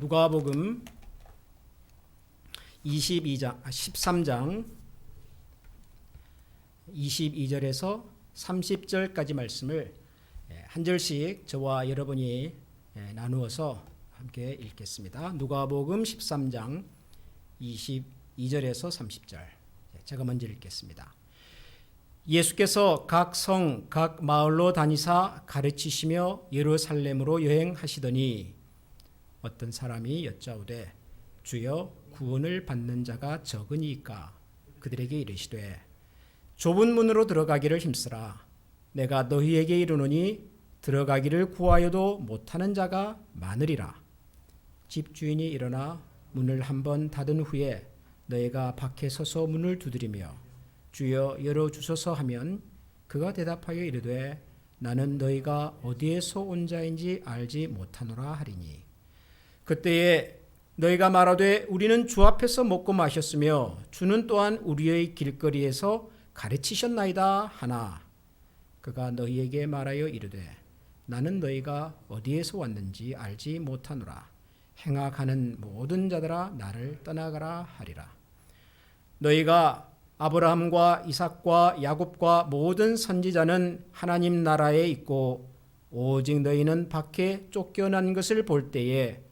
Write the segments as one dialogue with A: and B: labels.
A: 누가복음 13장 22절에서 30절까지 말씀을 한 절씩 저와 여러분이 나누어서 함께 읽겠습니다. 누가복음 13장 22절에서 30절. 제가 먼저 읽겠습니다. 예수께서 각 성, 각 마을로 다니사 가르치시며 예루살렘으로 여행하시더니 어떤 사람이 여짜오되 주여 구원을 받는 자가 적으니까 그들에게 이르시되 좁은 문으로 들어가기를 힘쓰라. 내가 너희에게 이르노니 들어가기를 구하여도 못하는 자가 많으리라. 집주인이 일어나 문을 한번 닫은 후에 너희가 밖에 서서 문을 두드리며 주여 열어주소서 하면 그가 대답하여 이르되 나는 너희가 어디에서 온 자인지 알지 못하노라 하리니 그때에 너희가 말하되 우리는 주 앞에서 먹고 마셨으며 주는 또한 우리의 길거리에서 가르치셨나이다 하나 그가 너희에게 말하여 이르되 나는 너희가 어디에서 왔는지 알지 못하노라. 행악하는 모든 자들아 나를 떠나가라 하리라. 너희가 아브라함과 이삭과 야곱과 모든 선지자는 하나님 나라에 있고 오직 너희는 밖에 쫓겨난 것을 볼 때에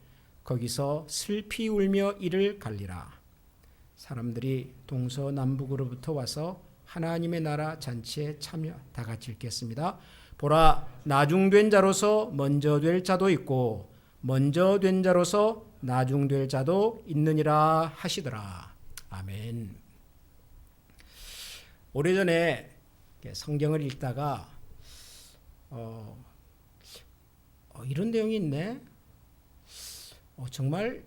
A: 거기서 슬피 울며 이를 갈리라. 사람들이 동서남북으로부터 와서 하나님의 나라 잔치에 참여. 다 같이 읽겠습니다. 보라, 나중된 자로서 먼저 될 자도 있고 먼저 된 자로서 나중될 자도 있느니라 하시더라. 아멘. 오래전에 성경을 읽다가 이런 내용이 있네. 정말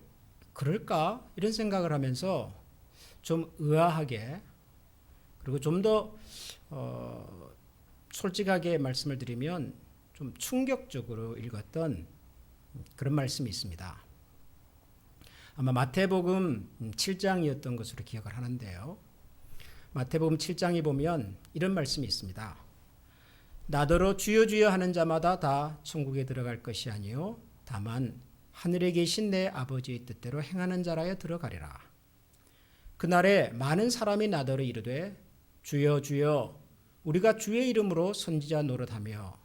A: 그럴까? 이런 생각을 하면서 좀 의아하게 그리고 좀 더 솔직하게 말씀을 드리면 좀 충격적으로 읽었던 그런 말씀이 있습니다. 아마 마태복음 7장이었던 것으로 기억을 하는데요. 마태복음 7장에 보면 이런 말씀이 있습니다. 나더러 주여 주여 하는 자마다 다 천국에 들어갈 것이 아니요 다만 하늘에 계신 내 아버지의 뜻대로 행하는 자라야 들어가리라. 그날에 많은 사람이 나더러 이르되 주여 주여 우리가 주의 이름으로 선지자 노릇하며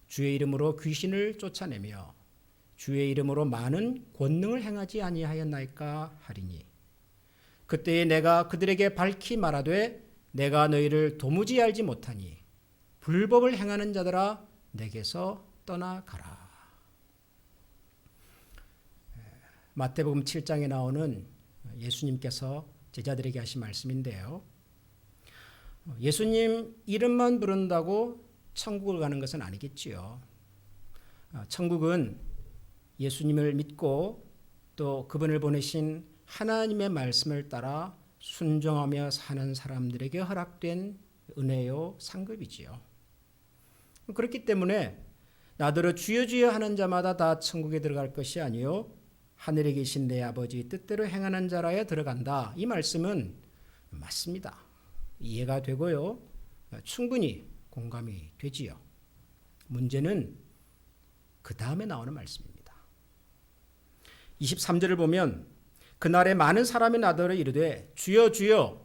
A: 주의 이름으로 귀신을 쫓아내며 주의 이름으로 많은 권능을 행하지 아니하였나이까 하리니 그때에 내가 그들에게 밝히 말하되 내가 너희를 도무지 알지 못하니 불법을 행하는 자들아 내게서 떠나가라. 마태복음 7장에 나오는 예수님께서 제자들에게 하신 말씀인데요. 예수님 이름만 부른다고 천국을 가는 것은 아니겠지요. 천국은 예수님을 믿고 또 그분을 보내신 하나님의 말씀을 따라 순종하며 사는 사람들에게 허락된 은혜요 상급이지요. 그렇기 때문에 나더러 주여 주여 하는 자마다 다 천국에 들어갈 것이 아니요 하늘에 계신 내 아버지 뜻대로 행하는 자라야 들어간다. 이 말씀은 맞습니다. 이해가 되고요. 충분히 공감이 되지요. 문제는 그 다음에 나오는 말씀입니다. 23절을 보면 그날에 많은 사람이 나더러 이르되 주여 주여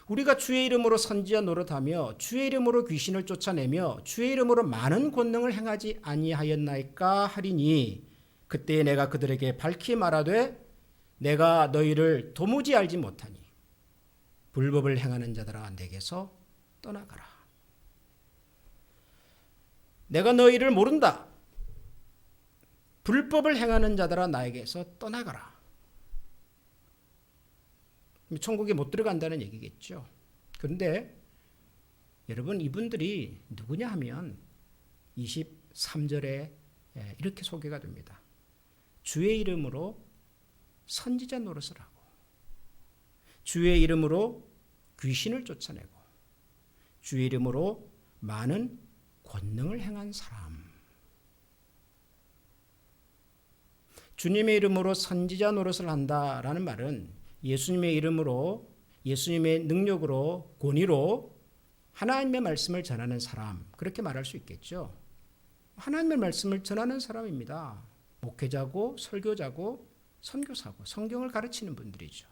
A: 우리가 주의 이름으로 선지자 노릇하며 주의 이름으로 귀신을 쫓아내며 주의 이름으로 많은 권능을 행하지 아니하였나이까 하리니 그때에 내가 그들에게 밝히 말하되 내가 너희를 도무지 알지 못하니 불법을 행하는 자들아 내게서 떠나가라. 내가 너희를 모른다. 불법을 행하는 자들아 나에게서 떠나가라. 천국에 못 들어간다는 얘기겠죠. 그런데 여러분 이분들이 누구냐 하면 23절에 이렇게 소개가 됩니다. 주의 이름으로 선지자 노릇을 하고 주의 이름으로 귀신을 쫓아내고 주의 이름으로 많은 권능을 행한 사람. 주님의 이름으로 선지자 노릇을 한다라는 말은 예수님의 이름으로 예수님의 능력으로 권위로 하나님의 말씀을 전하는 사람 그렇게 말할 수 있겠죠. 하나님의 말씀을 전하는 사람입니다. 목회자고 설교자고 선교사고 성경을 가르치는 분들이죠.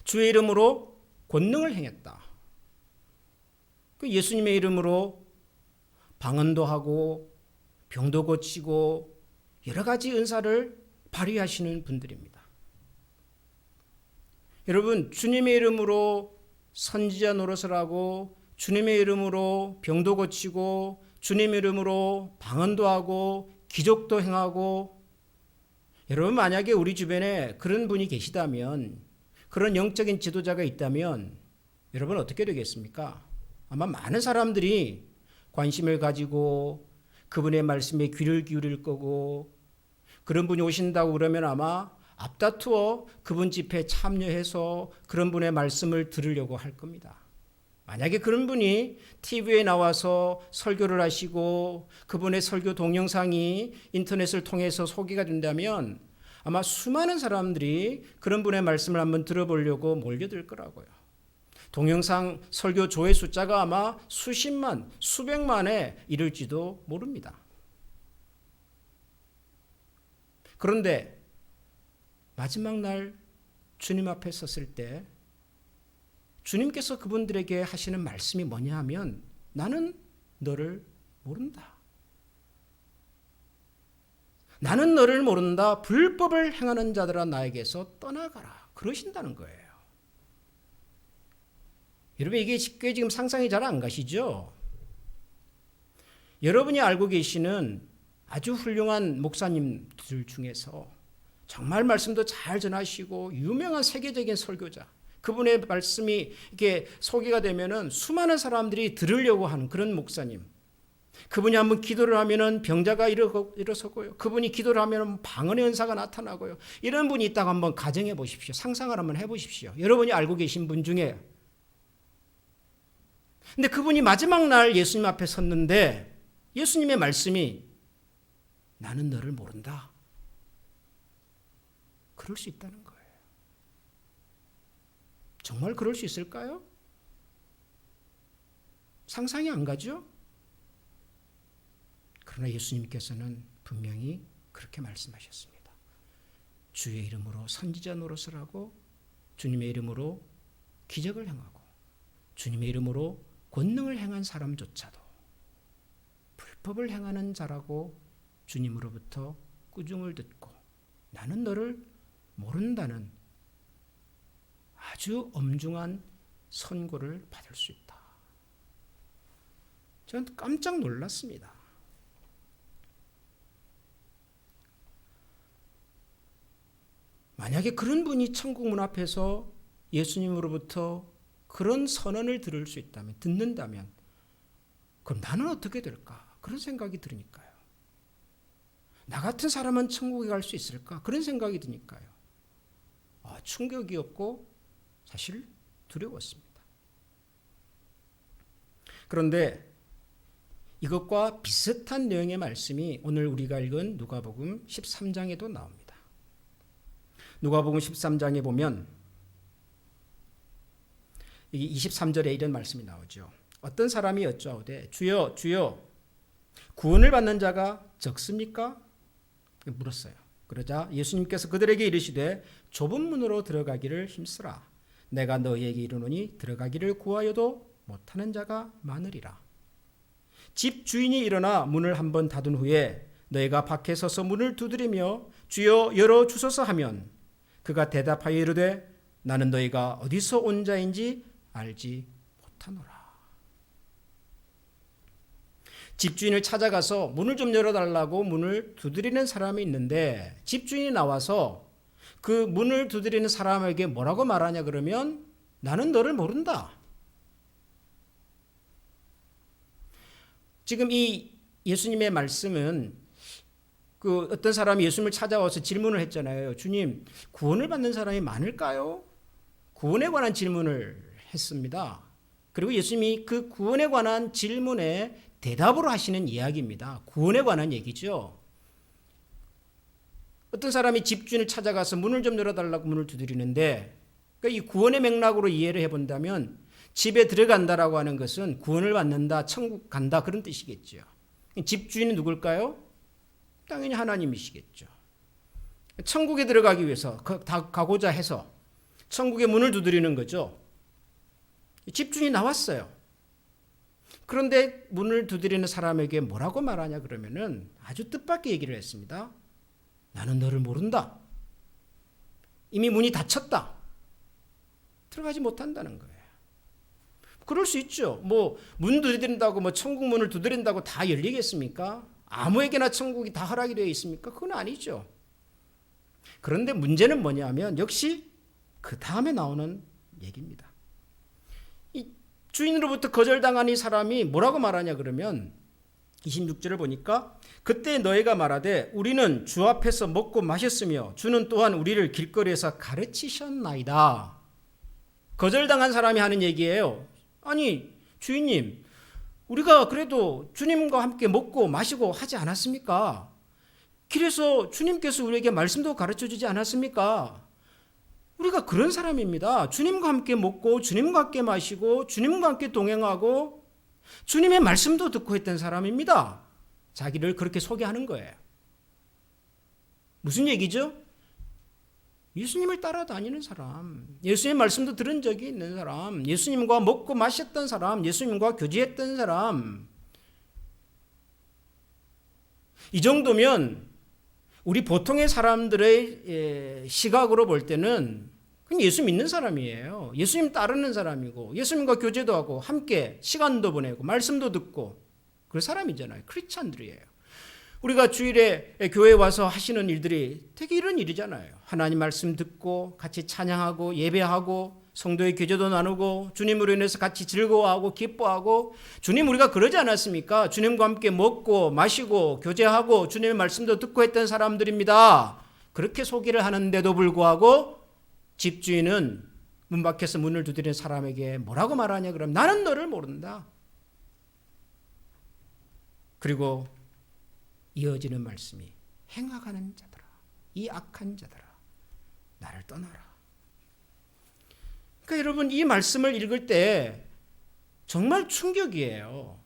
A: 주의 이름으로 권능을 행했다. 그 예수님의 이름으로 방언도 하고 병도 고치고 여러 가지 은사를 발휘하시는 분들입니다. 여러분, 주님의 이름으로 선지자 노릇을 하고 주님의 이름으로 병도 고치고 주님의 이름으로 방언도 하고 기적도 행하고, 여러분 만약에 우리 주변에 그런 분이 계시다면, 그런 영적인 지도자가 있다면 여러분 어떻게 되겠습니까? 아마 많은 사람들이 관심을 가지고 그분의 말씀에 귀를 기울일 거고, 그런 분이 오신다고 그러면 아마 앞다투어 그분 집회에 참여해서 그런 분의 말씀을 들으려고 할 겁니다. 만약에 그런 분이 TV에 나와서 설교를 하시고 그분의 설교 동영상이 인터넷을 통해서 소개가 된다면 아마 수많은 사람들이 그런 분의 말씀을 한번 들어보려고 몰려들 거라고요. 동영상 설교 조회 숫자가 아마 수십만, 수백만에 이를지도 모릅니다. 그런데 마지막 날 주님 앞에 섰을 때 주님께서 그분들에게 하시는 말씀이 뭐냐 하면, 나는 너를 모른다. 나는 너를 모른다. 불법을 행하는 자들아 나에게서 떠나가라. 그러신다는 거예요. 여러분, 이게 쉽게 지금 상상이 잘 안 가시죠? 여러분이 알고 계시는 아주 훌륭한 목사님들 중에서 정말 말씀도 잘 전하시고 유명한 세계적인 설교자, 그분의 말씀이 이렇게 소개가 되면은 수많은 사람들이 들으려고 하는 그런 목사님, 그분이 한번 기도를 하면은 병자가 일어서고요, 그분이 기도를 하면은 방언의 은사가 나타나고요, 이런 분이 있다고 한번 가정해 보십시오. 상상을 한번 해 보십시오. 여러분이 알고 계신 분 중에. 근데 그분이 마지막 날 예수님 앞에 섰는데 예수님의 말씀이 나는 너를 모른다. 그럴 수 있다는 거예요. 정말 그럴 수 있을까요? 상상이 안 가죠? 그러나 예수님께서는 분명히 그렇게 말씀하셨습니다. 주의 이름으로 선지자 노릇을 하고 주님의 이름으로 기적을 행하고 주님의 이름으로 권능을 행한 사람조차도 불법을 행하는 자라고 주님으로부터 꾸중을 듣고 나는 너를 모른다는 아주 엄중한 선고를 받을 수 있다. 저는 깜짝 놀랐습니다. 만약에 그런 분이 천국 문 앞에서 예수님으로부터 그런 선언을 들을 수 있다면, 듣는다면, 그럼 나는 어떻게 될까? 그런 생각이 들으니까요. 나 같은 사람은 천국에 갈 수 있을까? 그런 생각이 드니까요. 충격이었고 사실 두려웠습니다. 그런데 이것과 비슷한 내용의 말씀이 오늘 우리가 읽은 누가복음 13장에도 나옵니다. 누가복음 13장에 보면 23절에 이런 말씀이 나오죠. 어떤 사람이 여쭈어오되 주여 주여 구원을 받는 자가 적습니까? 물었어요. 그러자 예수님께서 그들에게 이르시되 좁은 문으로 들어가기를 힘쓰라. 내가 너희에게 이르노니 들어가기를 구하여도 못하는 자가 많으리라. 집 주인이 일어나 문을 한번 닫은 후에 너희가 밖에 서서 문을 두드리며 주여 열어 주소서 하면 그가 대답하여 이르되 나는 너희가 어디서 온 자인지 알지 못하노라. 집주인을 찾아가서 문을 좀 열어달라고 문을 두드리는 사람이 있는데 집주인이 나와서 그 문을 두드리는 사람에게 뭐라고 말하냐 그러면 나는 너를 모른다. 지금 이 예수님의 말씀은 그 어떤 사람이 예수님을 찾아와서 질문을 했잖아요. 주님, 구원을 받는 사람이 많을까요? 구원에 관한 질문을 했습니다. 그리고 예수님이 그 구원에 관한 질문에 대답으로 하시는 이야기입니다. 구원에 관한 얘기죠. 어떤 사람이 집주인을 찾아가서 문을 좀 열어달라고 문을 두드리는데, 그러니까 이 구원의 맥락으로 이해를 해본다면 집에 들어간다라고 하는 것은 구원을 받는다, 천국 간다 그런 뜻이겠죠. 집주인은 누굴까요? 당연히 하나님이시겠죠. 천국에 들어가기 위해서 가고자 해서 천국의 문을 두드리는 거죠. 집주인이 나왔어요. 그런데 문을 두드리는 사람에게 뭐라고 말하냐 그러면은 아주 뜻밖의 얘기를 했습니다. 나는 너를 모른다. 이미 문이 닫혔다. 들어가지 못한다는 거예요. 그럴 수 있죠. 문 두드린다고 천국 문을 두드린다고 다 열리겠습니까? 아무에게나 천국이 다 허락이 되어 있습니까? 그건 아니죠. 그런데 문제는 뭐냐면 역시 그 다음에 나오는 얘기입니다. 이 주인으로부터 거절당한 이 사람이 뭐라고 말하냐 그러면 26절을 보니까 그때 너희가 말하되 우리는 주 앞에서 먹고 마셨으며 주는 또한 우리를 길거리에서 가르치셨나이다. 거절당한 사람이 하는 얘기예요. 아니 주인님, 우리가 그래도 주님과 함께 먹고 마시고 하지 않았습니까? 길에서 주님께서 우리에게 말씀도 가르쳐주지 않았습니까? 우리가 그런 사람입니다. 주님과 함께 먹고 주님과 함께 마시고 주님과 함께 동행하고 주님의 말씀도 듣고 했던 사람입니다. 자기를 그렇게 소개하는 거예요. 무슨 얘기죠? 예수님을 따라다니는 사람, 예수님의 말씀도 들은 적이 있는 사람, 예수님과 먹고 마셨던 사람, 예수님과 교제했던 사람. 이 정도면 우리 보통의 사람들의 시각으로 볼 때는 그냥 예수 믿는 사람이에요. 예수님 따르는 사람이고 예수님과 교제도 하고 함께 시간도 보내고 말씀도 듣고 그런 사람이잖아요. 크리스찬들이에요. 우리가 주일에 교회에 와서 하시는 일들이 되게 이런 일이잖아요. 하나님 말씀 듣고 같이 찬양하고 예배하고 성도의 교제도 나누고 주님으로 인해서 같이 즐거워하고 기뻐하고 주님 우리가 그러지 않았습니까? 주님과 함께 먹고 마시고 교제하고 주님의 말씀도 듣고 했던 사람들입니다. 그렇게 소개를 하는데도 불구하고 집주인은 문 밖에서 문을 두드리는 사람에게 뭐라고 말하냐 그러면 나는 너를 모른다. 그리고 이어지는 말씀이 행악하는 자들아, 이 악한 자들아, 나를 떠나라. 그러니까 여러분 이 말씀을 읽을 때 정말 충격이에요.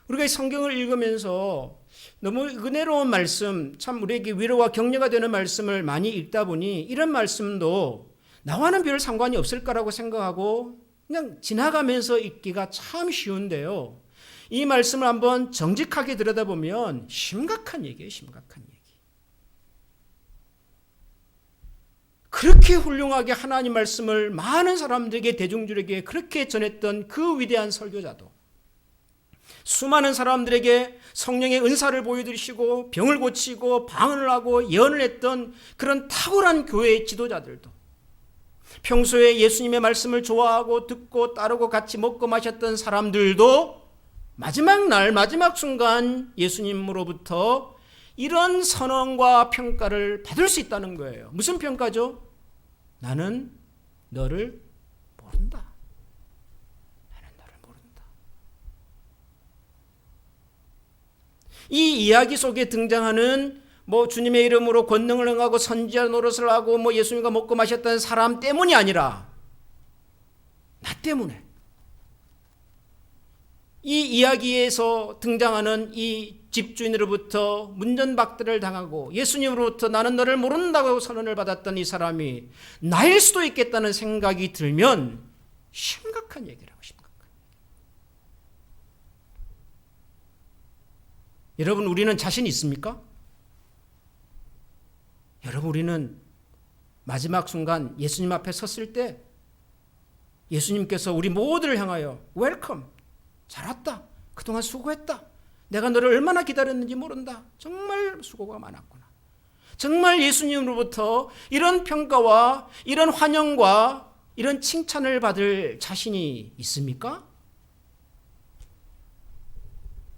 A: 우리가 이 성경을 읽으면서 너무 은혜로운 말씀, 참 우리에게 위로와 격려가 되는 말씀을 많이 읽다 보니 이런 말씀도 나와는 별 상관이 없을 거라고 생각하고 그냥 지나가면서 읽기가 참 쉬운데요. 이 말씀을 한번 정직하게 들여다보면 심각한 얘기예요. 심각한 얘기. 그렇게 훌륭하게 하나님 말씀을 많은 사람들에게 대중들에게 그렇게 전했던 그 위대한 설교자도 수많은 사람들에게 성령의 은사를 보여주시고 병을 고치고 방언을 하고 예언을 했던 그런 탁월한 교회의 지도자들도 평소에 예수님의 말씀을 좋아하고 듣고 따르고 같이 먹고 마셨던 사람들도 마지막 날 마지막 순간 예수님으로부터 이런 선언과 평가를 받을 수 있다는 거예요. 무슨 평가죠? 나는 너를 모른다. 나는 너를 모른다. 이 이야기 속에 등장하는 주님의 이름으로 권능을 행하고 선지자 노릇을 하고 예수님과 먹고 마셨던 사람 때문이 아니라 나 때문에 이 이야기에서 등장하는 이 집주인으로부터 문전박대를 당하고 예수님으로부터 나는 너를 모른다고 선언을 받았던 이 사람이 나일 수도 있겠다는 생각이 들면 심각한 얘기라고 심각한. 여러분 우리는 자신 있습니까? 여러분 우리는 마지막 순간 예수님 앞에 섰을 때 예수님께서 우리 모두를 향하여 웰컴 잘 왔다. 그동안 수고했다. 내가 너를 얼마나 기다렸는지 모른다. 정말 수고가 많았구나. 정말 예수님으로부터 이런 평가와 이런 환영과 이런 칭찬을 받을 자신이 있습니까?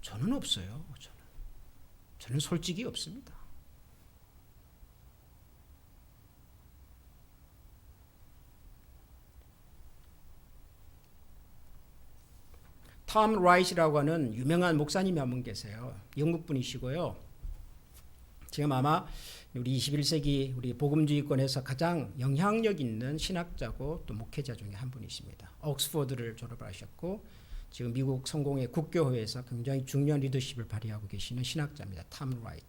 A: 저는 없어요. 저는 솔직히 없습니다. 톰 라이트라고 하는 유명한 목사님이 한 분 계세요. 영국 분이시고요. 지금 아마 우리 21세기 우리 복음주의권에서 가장 영향력 있는 신학자고 또 목회자 중에 한 분이십니다. 옥스퍼드를 졸업하셨고 지금 미국 성공회 국교회에서 굉장히 중요한 리더십을 발휘하고 계시는 신학자입니다. 탐 라이트.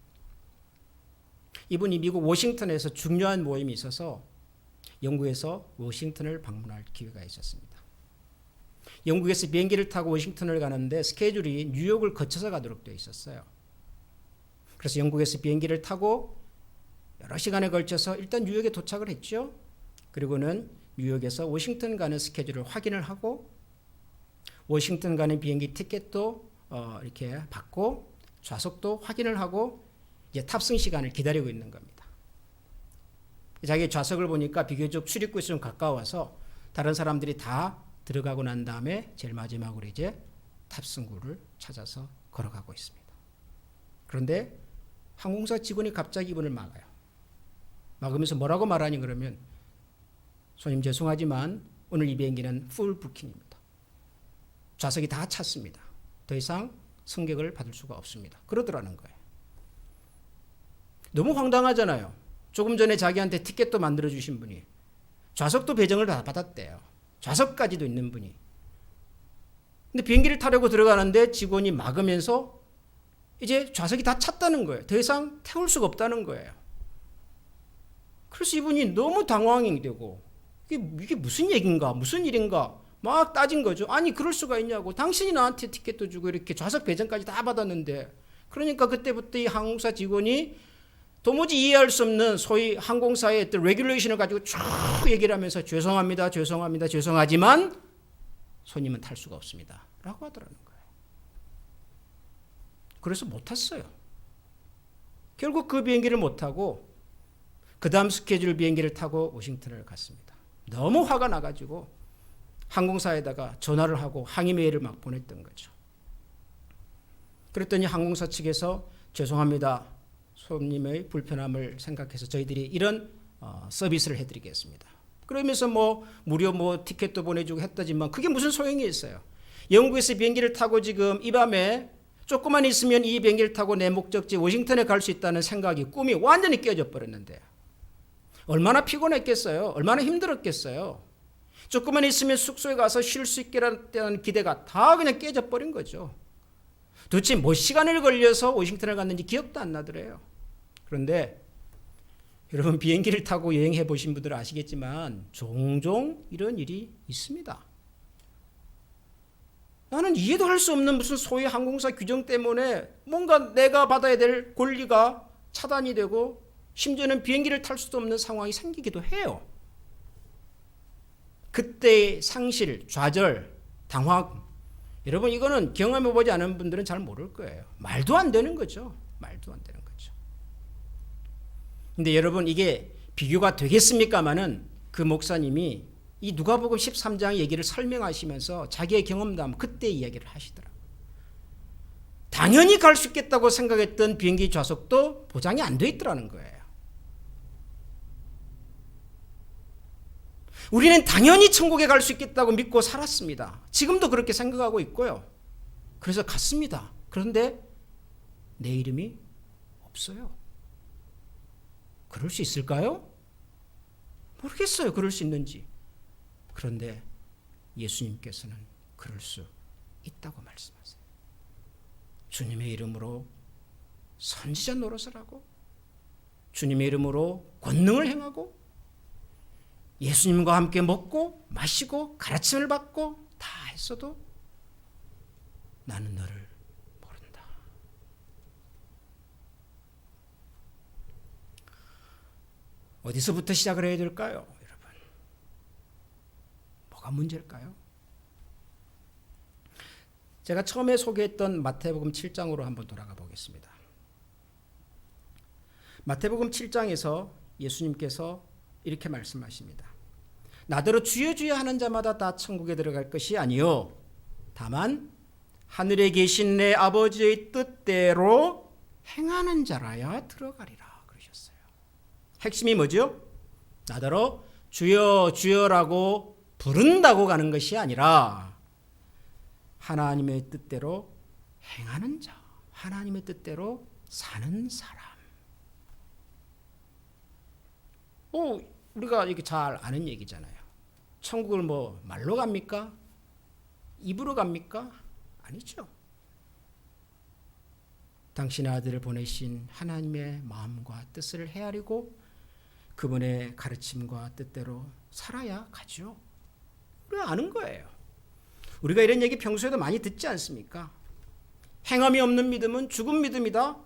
A: 이분이 미국 워싱턴에서 중요한 모임이 있어서 영국에서 워싱턴을 방문할 기회가 있었습니다. 영국에서 비행기를 타고 워싱턴을 가는데 스케줄이 뉴욕을 거쳐서 가도록 되어 있었어요. 그래서 영국에서 비행기를 타고 여러 시간에 걸쳐서 일단 뉴욕에 도착을 했죠. 그리고는 뉴욕에서 워싱턴 가는 스케줄을 확인을 하고 워싱턴 가는 비행기 티켓도 이렇게 받고 좌석도 확인을 하고 이제 탑승 시간을 기다리고 있는 겁니다. 자기 좌석을 보니까 비교적 출입구에 좀 가까워서 다른 사람들이 다 들어가고 난 다음에 제일 마지막으로 이제 탑승구를 찾아서 걸어가고 있습니다. 그런데 항공사 직원이 갑자기 이분을 막아요. 막으면서 뭐라고 말하니 그러면 손님 죄송하지만 오늘 이 비행기는 풀 부킹입니다. 좌석이 다 찼습니다. 더 이상 승객을 받을 수가 없습니다. 그러더라는 거예요. 너무 황당하잖아요. 조금 전에 자기한테 티켓도 만들어 주신 분이 좌석도 배정을 다 받았대요. 좌석까지도 있는 분이. 근데 비행기를 타려고 들어가는데 직원이 막으면서 이제 좌석이 다 찼다는 거예요. 더 이상 태울 수가 없다는 거예요. 그래서 이분이 너무 당황이 되고 이게 무슨 얘기인가 무슨 일인가 막 따진 거죠. 아니 그럴 수가 있냐고. 당신이 나한테 티켓도 주고 이렇게 좌석 배정까지 다 받았는데. 그러니까 그때부터 이 항공사 직원이 도무지 이해할 수 없는 소위 항공사의 어떤 레귤레이션을 가지고 쭉 얘기를 하면서 죄송합니다. 죄송합니다. 죄송하지만 손님은 탈 수가 없습니다. 라고 하더라는 거예요. 그래서 못 탔어요. 결국 그 비행기를 못 타고 그 다음 스케줄 비행기를 타고 워싱턴을 갔습니다. 너무 화가 나가지고 항공사에다가 전화를 하고 항의 메일을 막 보냈던 거죠. 그랬더니 항공사 측에서 죄송합니다. 손님의 불편함을 생각해서 저희들이 이런 서비스를 해드리겠습니다. 그러면서 무료 티켓도 보내주고 했다지만 그게 무슨 소용이 있어요. 영국에서 비행기를 타고 지금 이 밤에 조금만 있으면 이 비행기를 타고 내 목적지 워싱턴에 갈 수 있다는 생각이 꿈이 완전히 깨져 버렸는데 얼마나 피곤했겠어요. 얼마나 힘들었겠어요. 조금만 있으면 숙소에 가서 쉴 수 있겠다는 기대가 다 그냥 깨져버린 거죠. 도대체 몇 시간을 걸려서 워싱턴을 갔는지 기억도 안 나더래요. 그런데 여러분 비행기를 타고 여행해 보신 분들은 아시겠지만 종종 이런 일이 있습니다. 나는 이해도 할 수 없는 무슨 소위 항공사 규정 때문에 뭔가 내가 받아야 될 권리가 차단이 되고 심지어는 비행기를 탈 수도 없는 상황이 생기기도 해요. 그때의 상실, 좌절, 당황. 여러분 이거는 경험해보지 않은 분들은 잘 모를 거예요. 말도 안 되는 거죠. 말도 안 되는 거죠. 근데 여러분 이게 비교가 되겠습니까마는 그 목사님이 이 누가복음 13장 얘기를 설명하시면서 자기의 경험담 그때 이야기를 하시더라고요. 당연히 갈 수 있겠다고 생각했던 비행기 좌석도 보장이 안 돼 있더라는 거예요. 우리는 당연히 천국에 갈 수 있겠다고 믿고 살았습니다. 지금도 그렇게 생각하고 있고요. 그래서 갔습니다. 그런데 내 이름이 없어요. 그럴 수 있을까요? 모르겠어요. 그럴 수 있는지. 그런데 예수님께서는 그럴 수 있다고 말씀하세요. 주님의 이름으로 선지자 노릇을 하고 주님의 이름으로 권능을 행하고 예수님과 함께 먹고 마시고 가르침을 받고 다 했어도 나는 너를 모른다. 어디서부터 시작을 해야 될까요? 여러분. 뭐가 문제일까요? 제가 처음에 소개했던 마태복음 7장으로 한번 돌아가 보겠습니다. 마태복음 7장에서 예수님께서 이렇게 말씀하십니다. 나더러 주여 주여 하는 자마다 다 천국에 들어갈 것이 아니요 다만 하늘에 계신 내 아버지의 뜻대로 행하는 자라야 들어가리라 그러셨어요. 핵심이 뭐죠? 나더러 주여 주여라고 부른다고 가는 것이 아니라 하나님의 뜻대로 행하는 자, 하나님의 뜻대로 사는 사람. 우리가 이렇게 잘 아는 얘기잖아요. 천국을 말로 갑니까? 입으로 갑니까? 아니죠. 당신의 아들을 보내신 하나님의 마음과 뜻을 헤아리고 그분의 가르침과 뜻대로 살아야 가죠. 우리가 아는 거예요. 우리가 이런 얘기 평소에도 많이 듣지 않습니까? 행함이 없는 믿음은 죽은 믿음이다.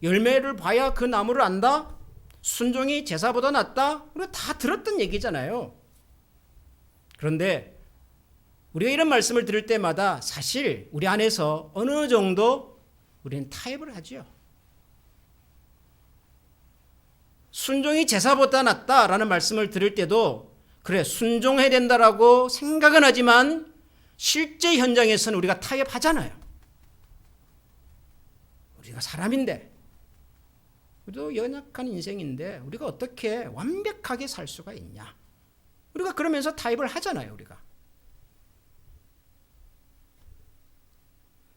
A: 열매를 봐야 그 나무를 안다. 순종이 제사보다 낫다. 우리가 다 들었던 얘기잖아요. 그런데 우리가 이런 말씀을 들을 때마다 사실 우리 안에서 어느 정도 우리는 타협을 하죠. 순종이 제사보다 낫다라는 말씀을 들을 때도 그래 순종해야 된다라고 생각은 하지만 실제 현장에서는 우리가 타협하잖아요. 우리가 사람인데 우리도 연약한 인생인데 우리가 어떻게 완벽하게 살 수가 있냐. 우리가 그러면서 타협을 하잖아요. 우리가.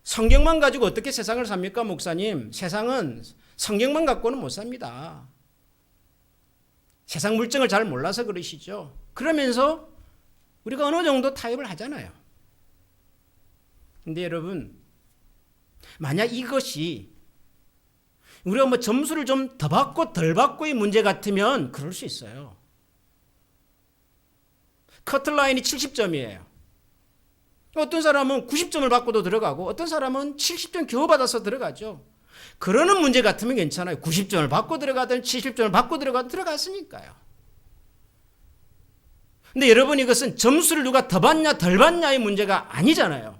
A: 성경만 가지고 어떻게 세상을 삽니까, 목사님? 세상은 성경만 갖고는 못 삽니다. 세상 물정을 잘 몰라서 그러시죠. 그러면서 우리가 어느 정도 타협을 하잖아요. 근데 여러분, 만약 이것이 우리가 뭐 점수를 좀 더 받고 덜 받고의 문제 같으면 그럴 수 있어요. 커트라인이 70점이에요. 어떤 사람은 90점을 받고도 들어가고 어떤 사람은 70점 겨우 받아서 들어가죠. 그러는 문제 같으면 괜찮아요. 90점을 받고 들어가든 70점을 받고 들어가든 들어갔으니까요. 근데 여러분 이것은 점수를 누가 더 받냐 덜 받냐의 문제가 아니잖아요.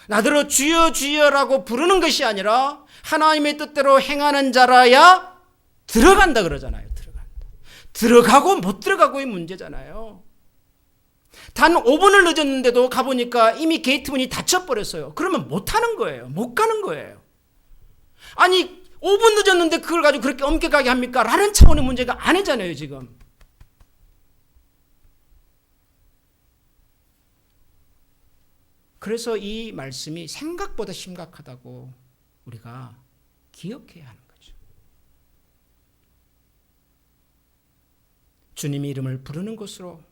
A: 나더러 주여 주여라고 부르는 것이 아니라 하나님의 뜻대로 행하는 자라야 들어간다 그러잖아요. 들어가고 못 들어가고의 문제잖아요. 단 5분을 늦었는데도 가보니까 이미 게이트 문이 닫혀버렸어요. 그러면 못 하는 거예요. 못 가는 거예요. 아니 5분 늦었는데 그걸 가지고 그렇게 엄격하게 합니까? 라는 차원의 문제가 아니잖아요. 지금. 그래서 이 말씀이 생각보다 심각하다고 우리가 기억해야 하는 거죠. 주님 이름을 부르는 것으로,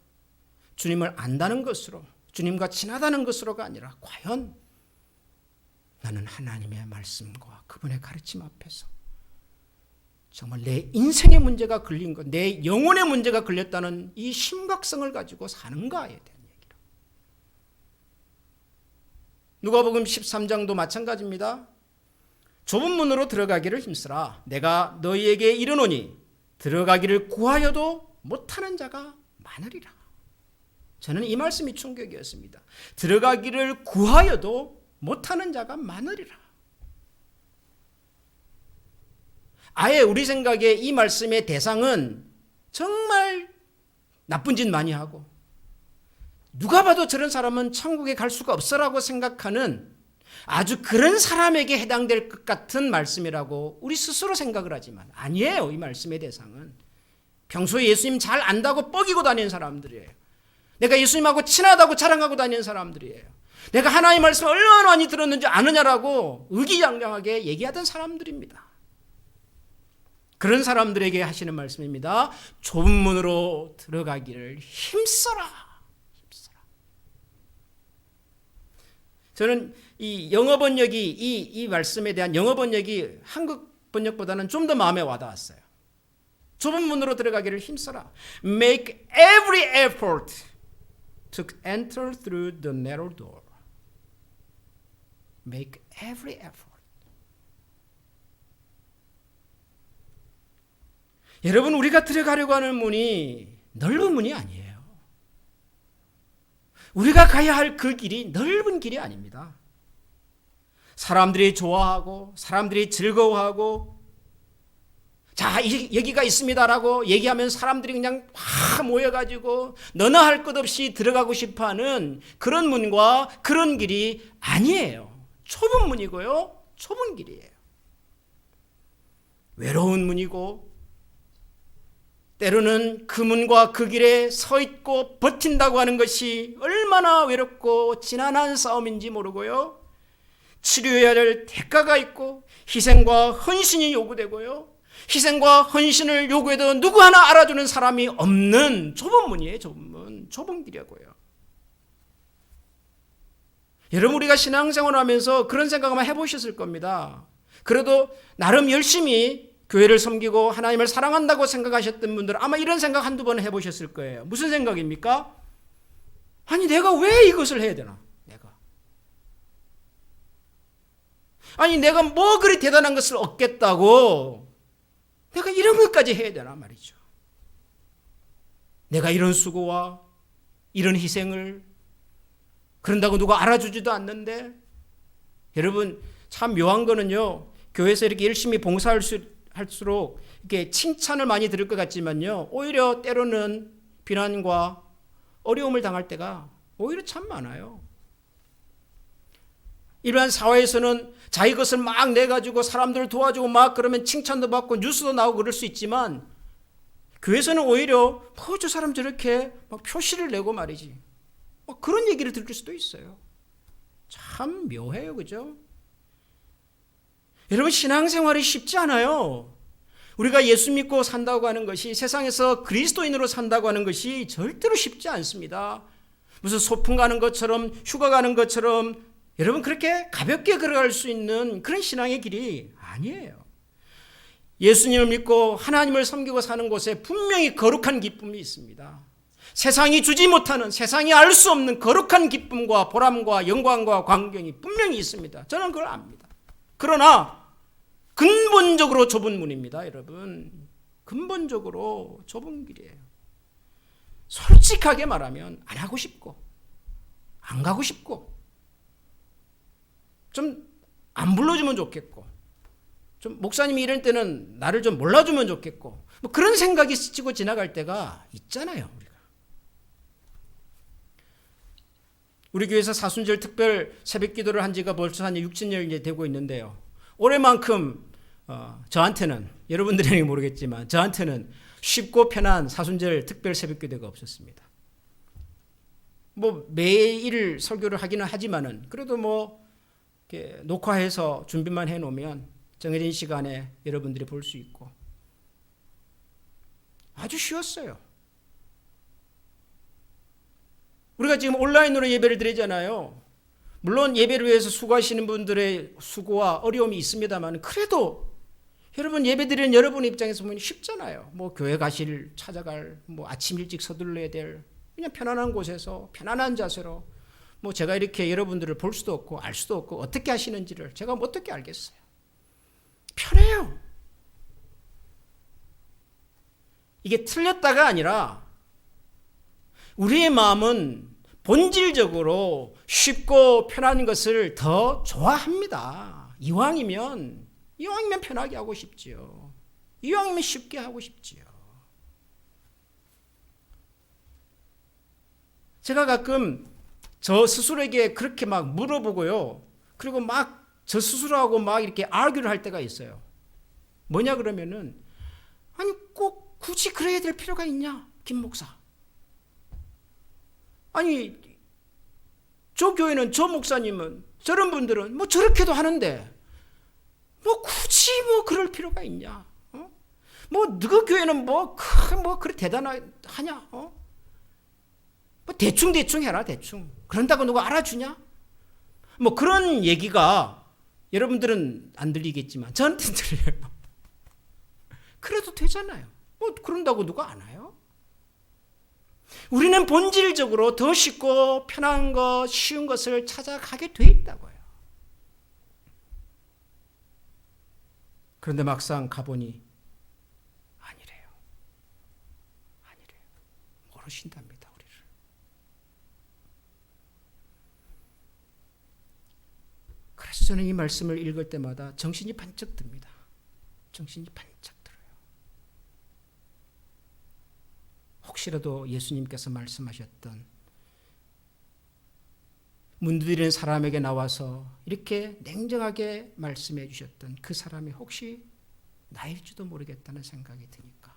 A: 주님을 안다는 것으로, 주님과 친하다는 것으로가 아니라 과연 나는 하나님의 말씀과 그분의 가르침 앞에서 정말 내 인생의 문제가 걸린 것, 내 영혼의 문제가 걸렸다는 이 심각성을 가지고 사는가에 대한 얘기로. 누가복음 13장도 마찬가지입니다. 좁은 문으로 들어가기를 힘쓰라. 내가 너희에게 이르노니 들어가기를 구하여도 못하는 자가 많으리라. 저는 이 말씀이 충격이었습니다. 들어가기를 구하여도 못하는 자가 많으리라. 아예 우리 생각에 이 말씀의 대상은 정말 나쁜 짓 많이 하고 누가 봐도 저런 사람은 천국에 갈 수가 없어라고 생각하는 아주 그런 사람에게 해당될 것 같은 말씀이라고 우리 스스로 생각을 하지만 아니에요. 이 말씀의 대상은 평소에 예수님 잘 안다고 뻐기고 다니는 사람들이에요. 내가 예수님하고 친하다고 자랑하고 다니는 사람들이에요. 내가 하나님의 말씀을 얼마나 많이 들었는지 아느냐라고 의기양양하게 얘기하던 사람들입니다. 그런 사람들에게 하시는 말씀입니다. 좁은 문으로 들어가기를 힘써라. 저는 이 영어 번역이 이 말씀에 대한 영어 번역이 한국 번역보다는 좀 더 마음에 와닿았어요. 좁은 문으로 들어가기를 힘써라. Make every effort to enter through the narrow door. Make every effort. 여러분, 우리가 들어가려고 하는 문이 넓은 문이 아니에요. 우리가 가야 할 그 길이 넓은 길이 아닙니다. 사람들이 좋아하고 사람들이 즐거워하고 자 여기가 있습니다라고 얘기하면 사람들이 그냥 확 모여가지고 너나 할 것 없이 들어가고 싶어하는 그런 문과 그런 길이 아니에요. 좁은 문이고요. 좁은 길이에요. 외로운 문이고 때로는 그 문과 그 길에 서 있고 버틴다고 하는 것이 얼마나 외롭고 지난한 싸움인지 모르고요. 치료해야 할 대가가 있고 희생과 헌신이 요구되고요. 희생과 헌신을 요구해도 누구 하나 알아주는 사람이 없는 좁은 문이에요. 좁은 문, 좁은 길이고요. 여러분 우리가 신앙생활하면서 그런 생각 아마 해보셨을 겁니다. 그래도 나름 열심히 교회를 섬기고 하나님을 사랑한다고 생각하셨던 분들은 아마 이런 생각 한두 번 해보셨을 거예요. 무슨 생각입니까? 아니 내가 왜 이것을 해야 되나? 내가 뭐 그리 대단한 것을 얻겠다고 내가 이런 것까지 해야 되나 말이죠. 내가 이런 수고와 이런 희생을 그런다고 누가 알아주지도 않는데. 여러분 참 묘한 거는요, 교회에서 이렇게 열심히 봉사할수록 이렇게 칭찬을 많이 들을 것 같지만요, 오히려 때로는 비난과 어려움을 당할 때가 오히려 참 많아요. 이러한 사회에서는 자기 것을 막 내가지고 사람들을 도와주고 막 그러면 칭찬도 받고 뉴스도 나오고 그럴 수 있지만, 교회에서는 오히려 저 사람 저렇게 막 표시를 내고 말이지, 그런 얘기를 들을 수도 있어요. 참 묘해요, 그죠? 여러분 신앙생활이 쉽지 않아요. 우리가 예수 믿고 산다고 하는 것이, 세상에서 그리스도인으로 산다고 하는 것이 절대로 쉽지 않습니다. 무슨 소풍 가는 것처럼, 휴가 가는 것처럼 여러분 그렇게 가볍게 걸어갈 수 있는 그런 신앙의 길이 아니에요. 예수님을 믿고 하나님을 섬기고 사는 곳에 분명히 거룩한 기쁨이 있습니다. 세상이 주지 못하는, 세상이 알 수 없는 거룩한 기쁨과 보람과 영광과 광경이 분명히 있습니다. 저는 그걸 압니다. 그러나 근본적으로 좁은 문입니다, 여러분. 근본적으로 좁은 길이에요. 솔직하게 말하면 안 하고 싶고 안 가고 싶고 좀 안 불러주면 좋겠고, 좀 목사님이 이럴 때는 나를 좀 몰라주면 좋겠고, 그런 생각이 스치고 지나갈 때가 있잖아요. 우리 교회에서 사순절 특별 새벽 기도를 한 지가 벌써 한 6, 7년 이제 되고 있는데요, 올해만큼 저한테는, 여러분들에게 모르겠지만 저한테는 쉽고 편한 사순절 특별 새벽 기도가 없었습니다. 매일 설교를 하기는 하지만은 그래도 이렇게 녹화해서 준비만 해놓으면 정해진 시간에 여러분들이 볼 수 있고 아주 쉬웠어요. 우리가 지금 온라인으로 예배를 드리잖아요. 물론 예배를 위해서 수고하시는 분들의 수고와 어려움이 있습니다만, 그래도 여러분 예배 드리는 여러분의 입장에서 보면 쉽잖아요. 교회 찾아갈, 아침 일찍 서둘러야 될, 그냥 편안한 곳에서 편안한 자세로, 제가 이렇게 여러분들을 볼 수도 없고 알 수도 없고 어떻게 하시는지를 제가 어떻게 알겠어요. 편해요. 이게 틀렸다가 아니라 우리의 마음은 본질적으로 쉽고 편한 것을 더 좋아합니다. 이왕이면 편하게 하고 싶지요. 이왕이면 쉽게 하고 싶지요. 제가 가끔 저 스스로에게 그렇게 막 물어보고요, 그리고 막 저 스스로하고 막 이렇게 아규를 할 때가 있어요. 뭐냐 그러면은, 아니 꼭 굳이 그래야 될 필요가 있냐, 김 목사? 아니 저 교회는, 저 목사님은, 저런 분들은 저렇게도 하는데 굳이 그럴 필요가 있냐? 그 교회는 그래 대단하냐? 대충 해라, 대충. 그런다고 누가 알아주냐? 그런 얘기가 여러분들은 안 들리겠지만 저한테는 들려요. 그래도 되잖아요. 그런다고 누가 아나요? 우리는 본질적으로 더 쉽고 편한 것, 쉬운 것을 찾아가게 돼 있다고요. 그런데 막상 가보니 아니래요. 모르신답니다, 우리를. 그래서 저는 이 말씀을 읽을 때마다 정신이 반짝 듭니다. 정신이 반짝 들어요. 혹시라도 예수님께서 말씀하셨던, 문드리는 사람에게 나와서 이렇게 냉정하게 말씀해 주셨던 그 사람이 혹시 나일지도 모르겠다는 생각이 드니까,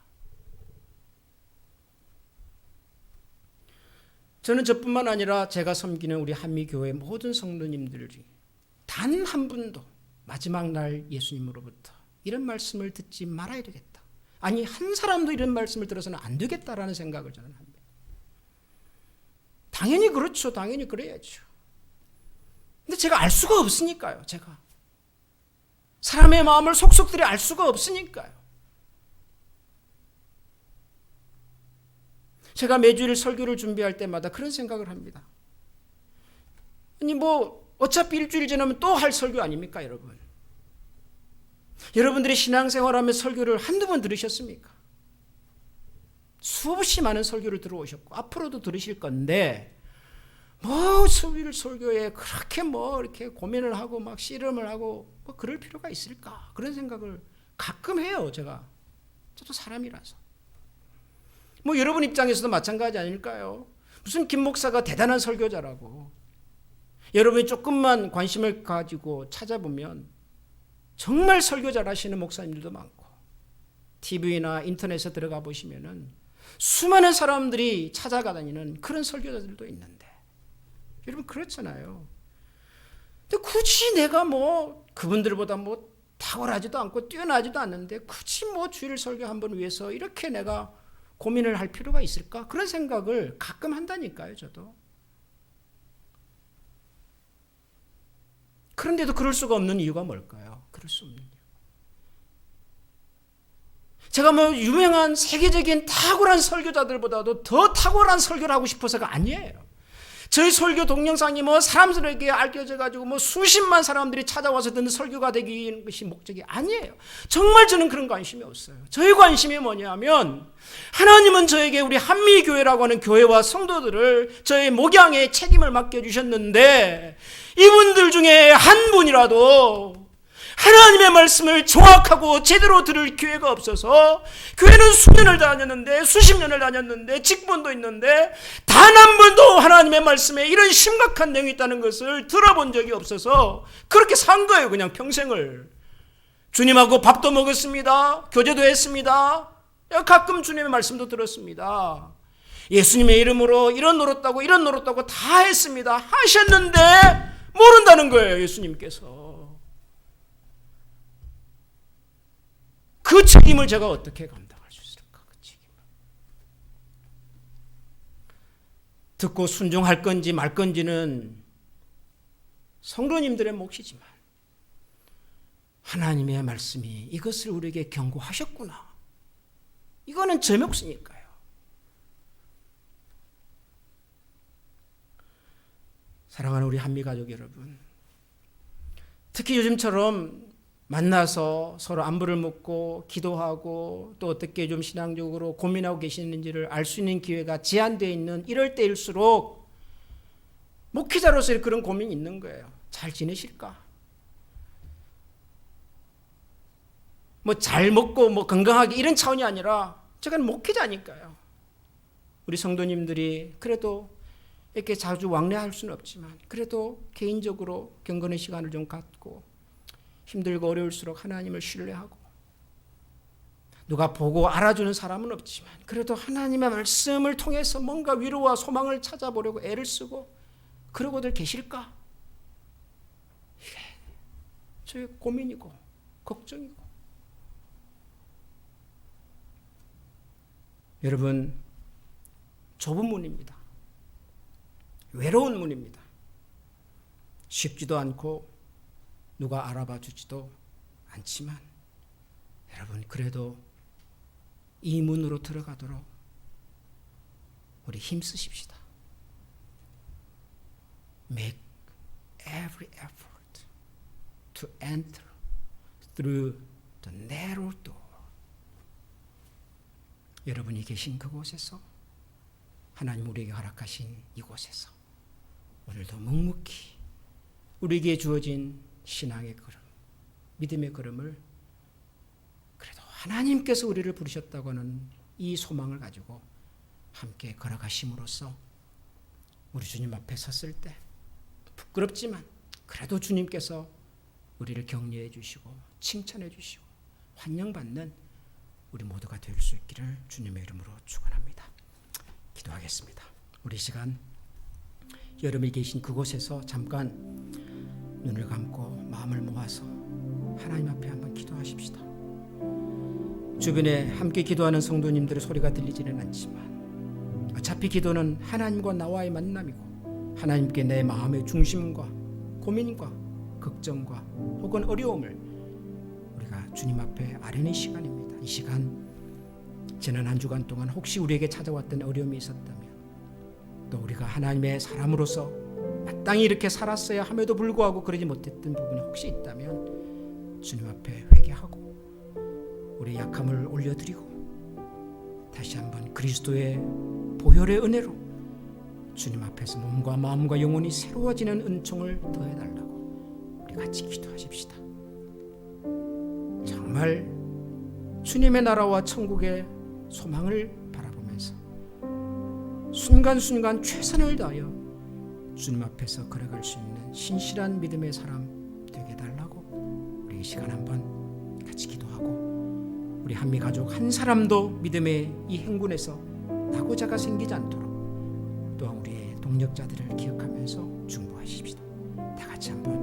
A: 저는 저뿐만 아니라 제가 섬기는 우리 한미교회 모든 성도님들 중에 단 한 분도 마지막 날 예수님으로부터 이런 말씀을 듣지 말아야 되겠다, 아니 한 사람도 이런 말씀을 들어서는 안 되겠다라는 생각을 저는 합니다. 당연히 그렇죠. 당연히 그래야죠. 근데 제가 알 수가 없으니까요. 제가 사람의 마음을 속속들이 알 수가 없으니까요. 제가 매주일 설교를 준비할 때마다 그런 생각을 합니다. 아니 어차피 일주일 지나면 또 할 설교 아닙니까, 여러분? 여러분들이 신앙생활하며 설교를 한두 번 들으셨습니까? 수없이 많은 설교를 들어오셨고 앞으로도 들으실 건데 수요일 설교에 그렇게 이렇게 고민을 하고 막 씨름을 하고 그럴 필요가 있을까? 그런 생각을 가끔 해요, 제가. 저도 사람이라서. 여러분 입장에서도 마찬가지 아닐까요? 무슨 김 목사가 대단한 설교자라고. 여러분이 조금만 관심을 가지고 찾아보면 정말 설교 잘하시는 목사님들도 많고 TV나 인터넷에 들어가 보시면은 수많은 사람들이 찾아다니는 그런 설교자들도 있는데 여러분 그렇잖아요. 근데 굳이 내가 그분들보다 탁월하지도 않고 뛰어나지도 않는데 굳이 주일 설교 한 번 위해서 이렇게 내가 고민을 할 필요가 있을까? 그런 생각을 가끔 한다니까요, 저도. 그런데도 그럴 수가 없는 이유가 뭘까요? 그럴 수 없는 이유. 제가 유명한 세계적인 탁월한 설교자들보다도 더 탁월한 설교를 하고 싶어서가 아니에요. 저희 설교 동영상이 사람들에게 알려져가지고 수십만 사람들이 찾아와서 듣는 설교가 되기 것이 목적이 아니에요. 정말 저는 그런 관심이 없어요. 저희 관심이 뭐냐면 하나님은 저에게 우리 한미교회라고 하는 교회와 성도들을 저의 목양에 책임을 맡겨주셨는데 이분들 중에 한 분이라도 하나님의 말씀을 정확하고 제대로 들을 기회가 없어서 교회는 수년을 다녔는데 수십 년을 다녔는데 직분도 있는데 단 한 번도 하나님의 말씀에 이런 심각한 내용이 있다는 것을 들어본 적이 없어서 그렇게 산 거예요. 그냥 평생을. 주님하고 밥도 먹었습니다. 교제도 했습니다. 가끔 주님의 말씀도 들었습니다. 예수님의 이름으로 이런 노릇하고 이런 노릇하고 다 했습니다. 하셨는데 모른다는 거예요. 예수님께서. 그 책임을 제가 어떻게 감당할 수 있을까? 그 책임을. 듣고 순종할 건지 말 건지는 성도님들의 몫이지만 하나님의 말씀이 이것을 우리에게 경고하셨구나. 이거는 제 몫이니까요. 사랑하는 우리 한미가족 여러분, 특히 요즘처럼 만나서 서로 안부를 묻고 기도하고 또 어떻게 좀 신앙적으로 고민하고 계시는지를 알 수 있는 기회가 제한되어 있는 이럴 때일수록 목회자로서의 그런 고민이 있는 거예요. 잘 지내실까? 잘 먹고 건강하게 이런 차원이 아니라 제가 목회자니까요. 우리 성도님들이 그래도 이렇게 자주 왕래할 수는 없지만 그래도 개인적으로 경건의 시간을 좀 갖고 힘들고 어려울수록 하나님을 신뢰하고 누가 보고 알아주는 사람은 없지만 그래도 하나님의 말씀을 통해서 뭔가 위로와 소망을 찾아보려고 애를 쓰고 그러고들 계실까? 이게 저의 고민이고 걱정이고. 여러분, 좁은 문입니다. 외로운 문입니다. 쉽지도 않고 누가 알아봐 주지도 않지만 여러분 그래도 이 문으로 들어가도록 우리 힘쓰십시다. Make every effort to enter through the narrow door. 여러분이 계신 그곳에서 하나님 우리에게 허락하신 이곳에서 오늘도 묵묵히 우리에게 주어진 신앙의 걸음, 믿음의 걸음을 그래도 하나님께서 우리를 부르셨다고 하는 이 소망을 가지고 함께 걸어가심으로써 우리 주님 앞에 섰을 때 부끄럽지만 그래도 주님께서 우리를 격려해 주시고 칭찬해 주시고 환영받는 우리 모두가 될 수 있기를 주님의 이름으로 축원합니다. 기도하겠습니다. 우리 시간 여러분이 계신 그곳에서 잠깐 눈을 감고 마음을 모아서 하나님 앞에 한번 기도하십시다. 주변에 함께 기도하는 성도님들의 소리가 들리지는 않지만 어차피 기도는 하나님과 나와의 만남이고 하나님께 내 마음의 중심과 고민과 걱정과 혹은 어려움을 우리가 주님 앞에 아뢰는 시간입니다. 이 시간 지난 한 주간 동안 혹시 우리에게 찾아왔던 어려움이 있었다면, 또 우리가 하나님의 사람으로서 마땅히 이렇게 살았어야 함에도 불구하고 그러지 못했던 부분이 혹시 있다면 주님 앞에 회개하고 우리의 약함을 올려드리고 다시 한번 그리스도의 보혈의 은혜로 주님 앞에서 몸과 마음과 영혼이 새로워지는 은총을 더해달라고 우리 같이 기도하십시다. 정말 주님의 나라와 천국의 소망을 바라보면서 순간순간 최선을 다하여 주님 앞에서 걸어갈 수 있는 신실한 믿음의 사람 되게 해달라고 우리 이 시간 한번 같이 기도하고, 우리 한미 가족 한 사람도 믿음의 이 행군에서 낙오자가 생기지 않도록 또한 우리의 동력자들을 기억하면서 중보하십시다. 다 같이 한번